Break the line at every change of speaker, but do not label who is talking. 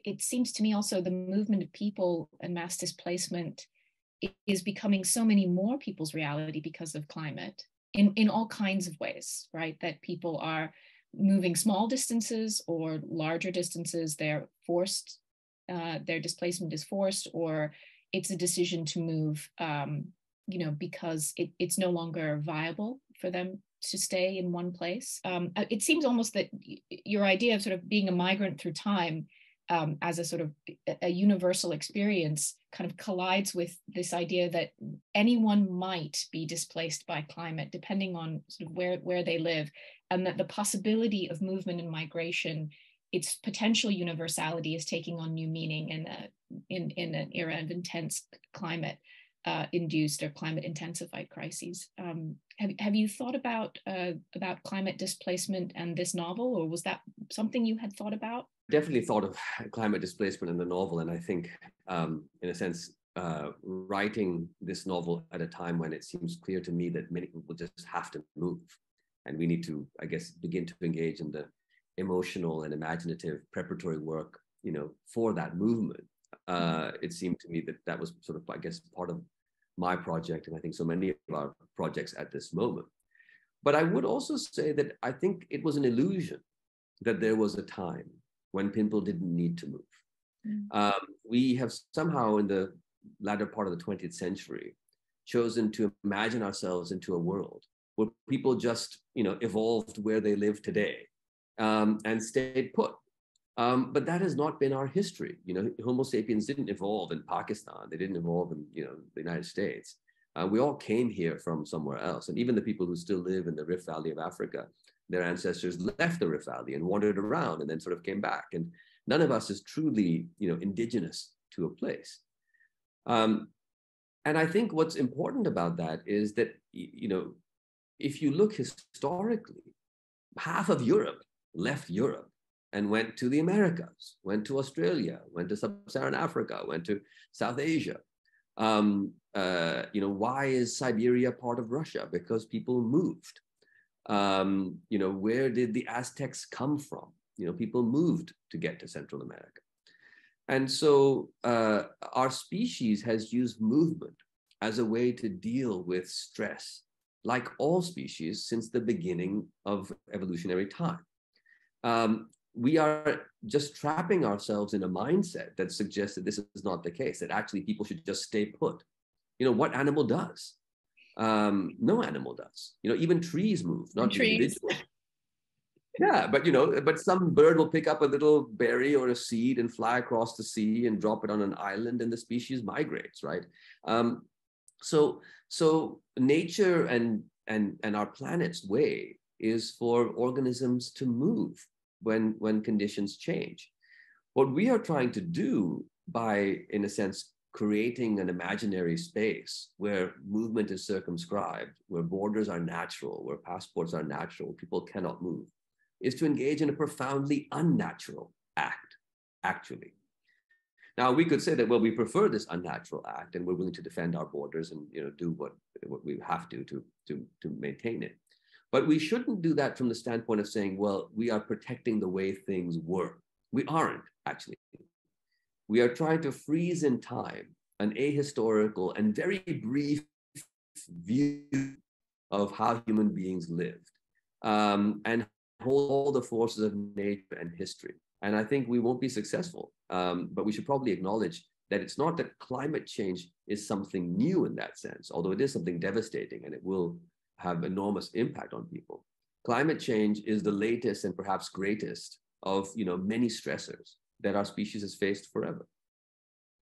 it seems to me also the movement of people and mass displacement is becoming so many more people's reality because of climate in all kinds of ways, right? That people are moving small distances or larger distances. They're forced, their displacement is forced, or it's a decision to move, because it's no longer viable for them to stay in one place. It seems almost that your idea of sort of being a migrant through time as a sort of a universal experience kind of collides with this idea that anyone might be displaced by climate depending on sort of where they live, and that the possibility of movement and migration, its potential universality, is taking on new meaning in an era of intense climate induced or climate intensified crises. Have you thought about climate displacement and this novel, or was that something you had thought about?
Definitely thought of climate displacement in the novel, and I think, in a sense, writing this novel at a time when it seems clear to me that many people just have to move, and we need to, I guess, begin to engage in the emotional and imaginative preparatory work, for that movement. It seemed to me that that was sort of, I guess, part of my project, and I think so many of our projects at this moment. But I would also say that I think it was an illusion that there was a time when people didn't need to move. We have somehow, in the latter part of the 20th century, chosen to imagine ourselves into a world where people just, evolved where they live today and stayed put. But that has not been our history. Homo sapiens didn't evolve in Pakistan. They didn't evolve in, the United States. We all came here from somewhere else. And even the people who still live in the Rift Valley of Africa, their ancestors left the Rift Valley and wandered around and then sort of came back. And none of us is truly, indigenous to a place. And I think what's important about that is that, if you look historically, half of Europe left Europe and went to the Americas, went to Australia, went to Sub-Saharan Africa, went to South Asia. Why is Siberia part of Russia? Because people moved. Where did the Aztecs come from? People moved to get to Central America. And so our species has used movement as a way to deal with stress, like all species since the beginning of evolutionary time. We are just trapping ourselves in a mindset that suggests that this is not the case, that actually people should just stay put. What animal does? No animal does. Even trees move, not individuals. Yeah, but some bird will pick up a little berry or a seed and fly across the sea and drop it on an island, and the species migrates, right? So nature and our planet's way is for organisms to move when conditions change. What we are trying to do by, in a sense, creating an imaginary space where movement is circumscribed, where borders are natural, where passports are natural, people cannot move, is to engage in a profoundly unnatural act, actually. Now, we could say that, well, we prefer this unnatural act and we're willing to defend our borders and do what we have to maintain it. But we shouldn't do that from the standpoint of saying, well, we are protecting the way things were. We aren't, actually. We are trying to freeze in time an ahistorical and very brief view of how human beings lived, and hold all the forces of nature and history. And I think we won't be successful, but we should probably acknowledge that it's not that climate change is something new in that sense, although it is something devastating and it will have enormous impact on people. Climate change is the latest and perhaps greatest of many stressors that our species has faced forever.